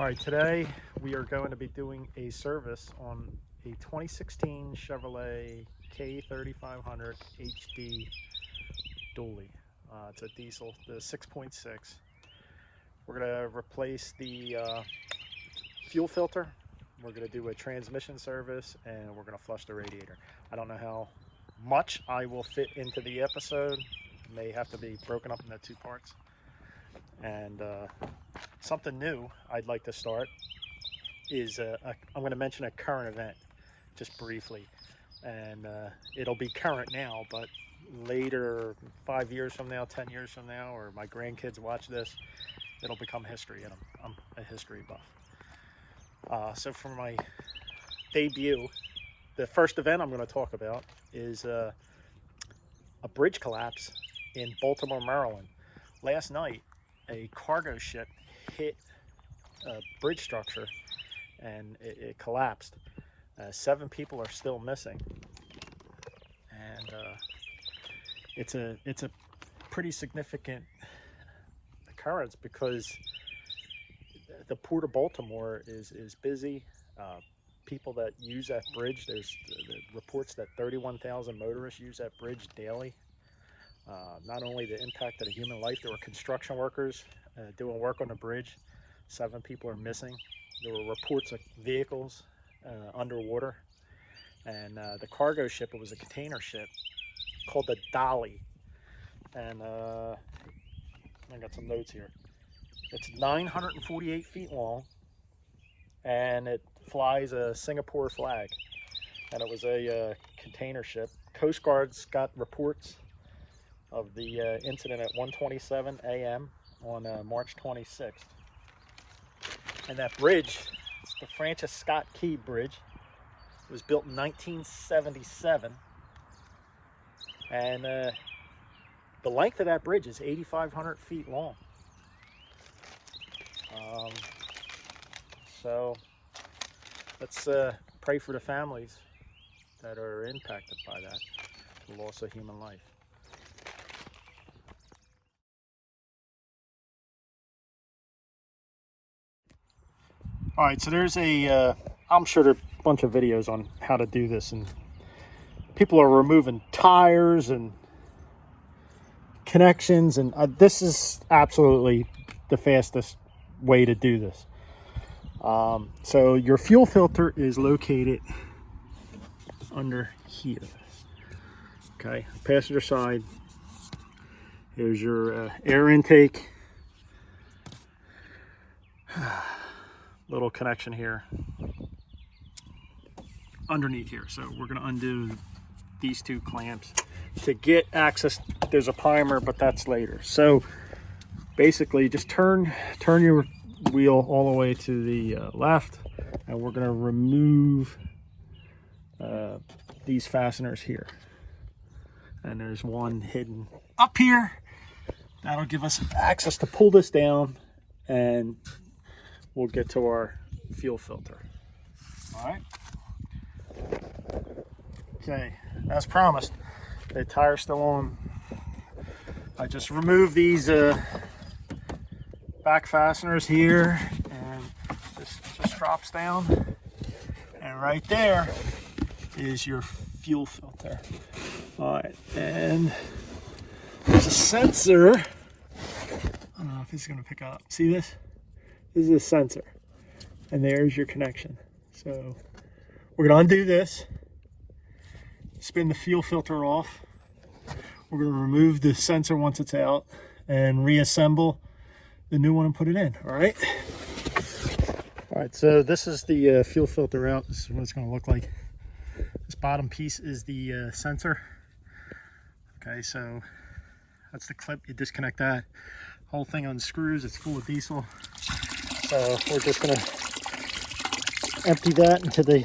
All right, today we are going to be doing a service on a 2016 Chevrolet K3500 HD dually. It's a diesel, the 6.6. We're going to replace the fuel filter. We're going to do a transmission service, and we're going to flush the radiator. I don't know how much I will fit into the episode. It may have to be broken up into two parts. And something new I'd like to start is I'm going to mention a current event just briefly, and it'll be current now, but later, 5 years from now, 10 years from now, or my grandkids watch this, it'll become history, and I'm a history buff. So for my debut, the first event I'm going to talk about is a bridge collapse in Baltimore, Maryland. Last night, a cargo ship hit a bridge structure and it collapsed. 7 people are still missing, and it's a pretty significant occurrence because the Port of Baltimore is busy. People that use that bridge, there's the reports that 31,000 motorists use that bridge daily. Not only the impact of the human life, there were construction workers doing work on the bridge. 7 people are missing. There were reports of vehicles underwater. And the cargo ship, it was a container ship called the Dolly. And I got some notes here. It's 948 feet long, and it flies a Singapore flag. And it was a container ship. Coast Guard's got reports of the incident at 1:27 a.m. on March 26th. And that bridge, it's the Francis Scott Key Bridge. It was built in 1977. And the length of that bridge is 8,500 feet long. So let's pray for the families that are impacted by that, the loss of human life. All right, so there's I'm sure there are a bunch of videos on how to do this, and people are removing tires and connections, and this is absolutely the fastest way to do this. So your fuel filter is located under here. Okay, passenger side. Here's your air intake. Little connection here underneath here. So we're going to undo these 2 clamps to get access. There's a primer, but that's later. So basically just turn your wheel all the way to the left, and we're going to remove these fasteners here. And there's one hidden up here. That'll give us access to pull this down, and we'll get to our fuel filter. All right. Okay, as promised, the tire's still on. I just removed these back fasteners here, and this just drops down. And right there is your fuel filter. All right, and there's a sensor. I don't know if this is gonna pick up. See this? This is a sensor, and there's your connection. So we're gonna undo this, spin the fuel filter off. We're gonna remove the sensor once it's out and reassemble the new one and put it in. All right. All right, so this is the fuel filter out. This is what it's gonna look like. This bottom piece is the sensor. Okay, so that's the clip. You disconnect that. Whole thing unscrews. It's full of diesel. So we're just gonna empty that into the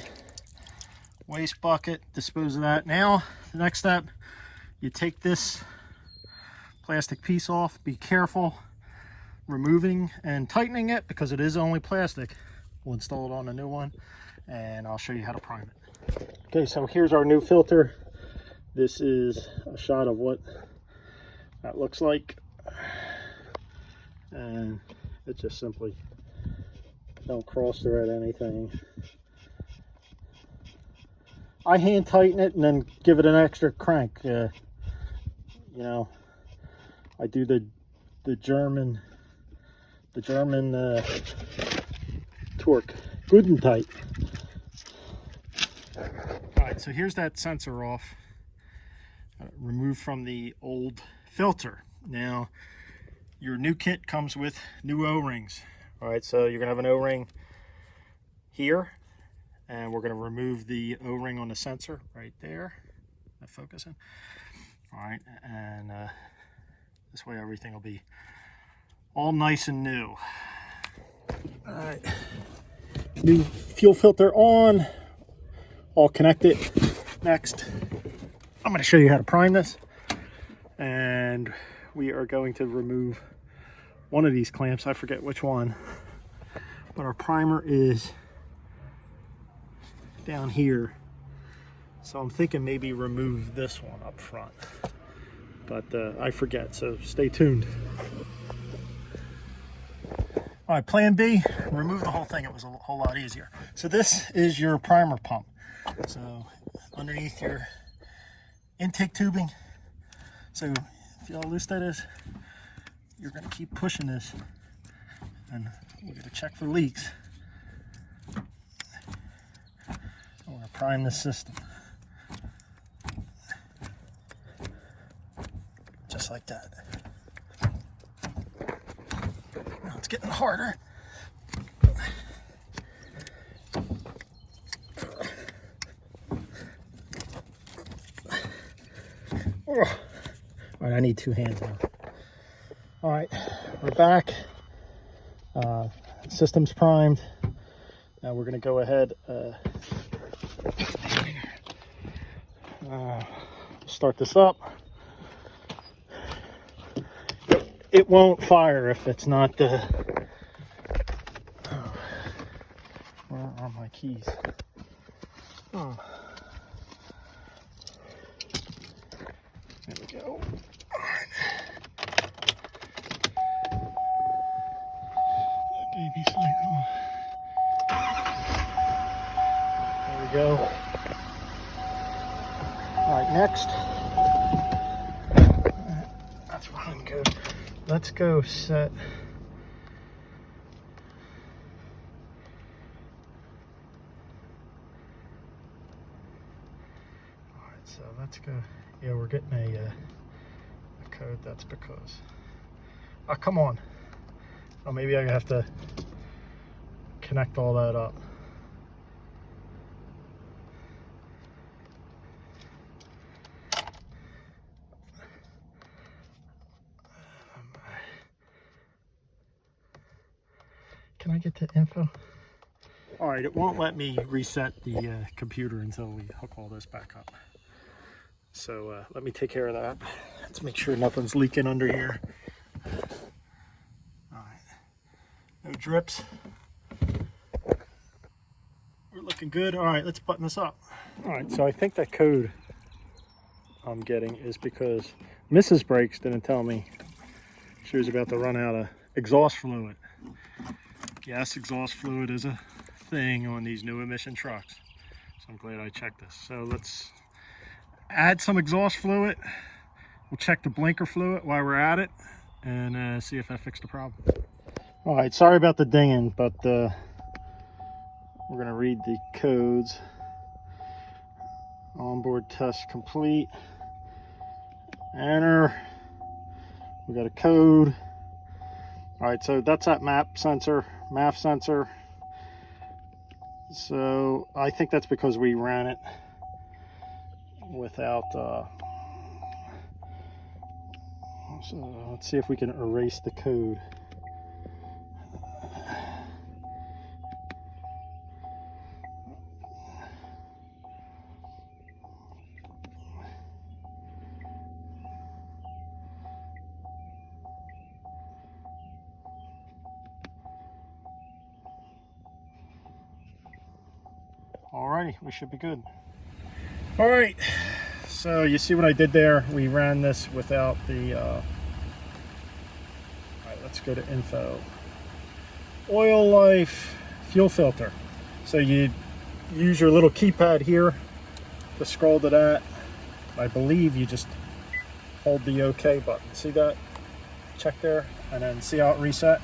waste bucket, dispose of that. Now, the next step, you take this plastic piece off. Be careful removing and tightening it because it is only plastic. We'll install it on a new one, and I'll show you how to prime it. Okay, so here's our new filter. This is a shot of what that looks like, and it just simply Don't cross thread anything. I hand tighten it and then give it an extra crank. You know, I do the German torque, good and tight. All right, so here's that sensor off, removed from the old filter. Now, your new kit comes with new O-rings. All right, so you're gonna have an O-ring here, and we're gonna remove the O-ring on the sensor right there. That focusing. All right, and this way everything will be all nice and new. All right, new fuel filter on, all connected. Next, I'm going to show you how to prime this, and we are going to remove one of these clamps. I forget which one, but our primer is down here, so I'm thinking maybe remove this one up front, but I forget, so stay tuned. All right, plan B, remove the whole thing. It was a whole lot easier. So this is your primer pump. So underneath your intake tubing. So see how loose that is? You're gonna keep pushing this, and we're gonna check for leaks. And we're gonna prime the system. Just like that. Now it's getting harder. All right, I need two hands now. All right, we're back. System's primed. Now we're gonna go ahead, start this up. It won't fire if it's not the, where are my keys? Oh. There we go. All right. That baby's like, oh. There we go. All right, next. That's running good. Let's go set. All right, so let's go. Yeah, we're getting a code. That's because, oh, come on. Oh, maybe I have to connect all that up. Can I get to info? All right, it won't let me reset the computer until we hook all this back up. So let me take care of that. Let's make sure nothing's leaking under here. All right, no drips. We're looking good. All right, let's button this up. All right, so I think that code I'm getting is because Mrs. Brakes didn't tell me she was about to run out of exhaust fluid. Yes, exhaust fluid is a thing on these new emission trucks. So I'm glad I checked this. So let's add some exhaust fluid. We'll check the blinker fluid while we're at it and see if that fixed the problem. All right, sorry about the dinging, but we're gonna read the codes. Onboard test complete. Enter. We got a code. All right, so that's that MAF sensor. So I think that's because we ran it without, so let's see if we can erase the code. Alrighty, we should be good. All right, so you see what I did there? We ran this without the, all right, let's go to info. Oil life, fuel filter. So you use your little keypad here to scroll to that. I believe you just hold the OK button. See that? Check there, and then see how it reset.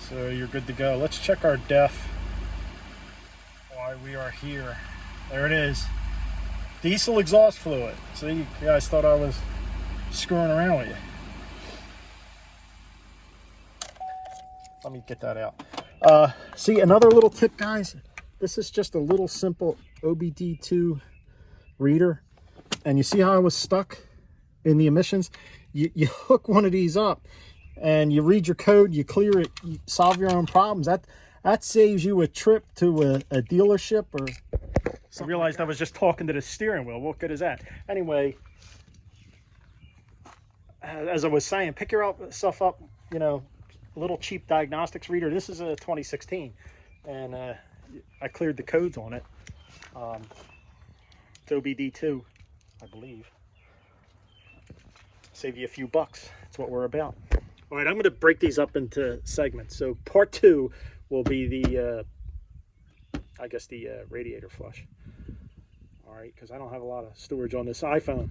So you're good to go. Let's check our def while we are here. There it is. Diesel exhaust fluid. See, you guys thought I was screwing around with you. Let me get that out. See, another little tip, guys. This is just a little simple OBD2 reader. And you see how I was stuck in the emissions? You hook one of these up and you read your code, you clear it, you solve your own problems. That saves you a trip to a dealership or something. I realized I was just talking to the steering wheel. What good is that? Anyway, as I was saying, pick yourself up, you know, a little cheap diagnostics reader. This is a 2016, and I cleared the codes on it. It's OBD2, I believe. Save you a few bucks. That's what we're about. All right, I'm going to break these up into segments. So part 2 will be the, I guess, the radiator flush. All right, because I don't have a lot of storage on this iPhone.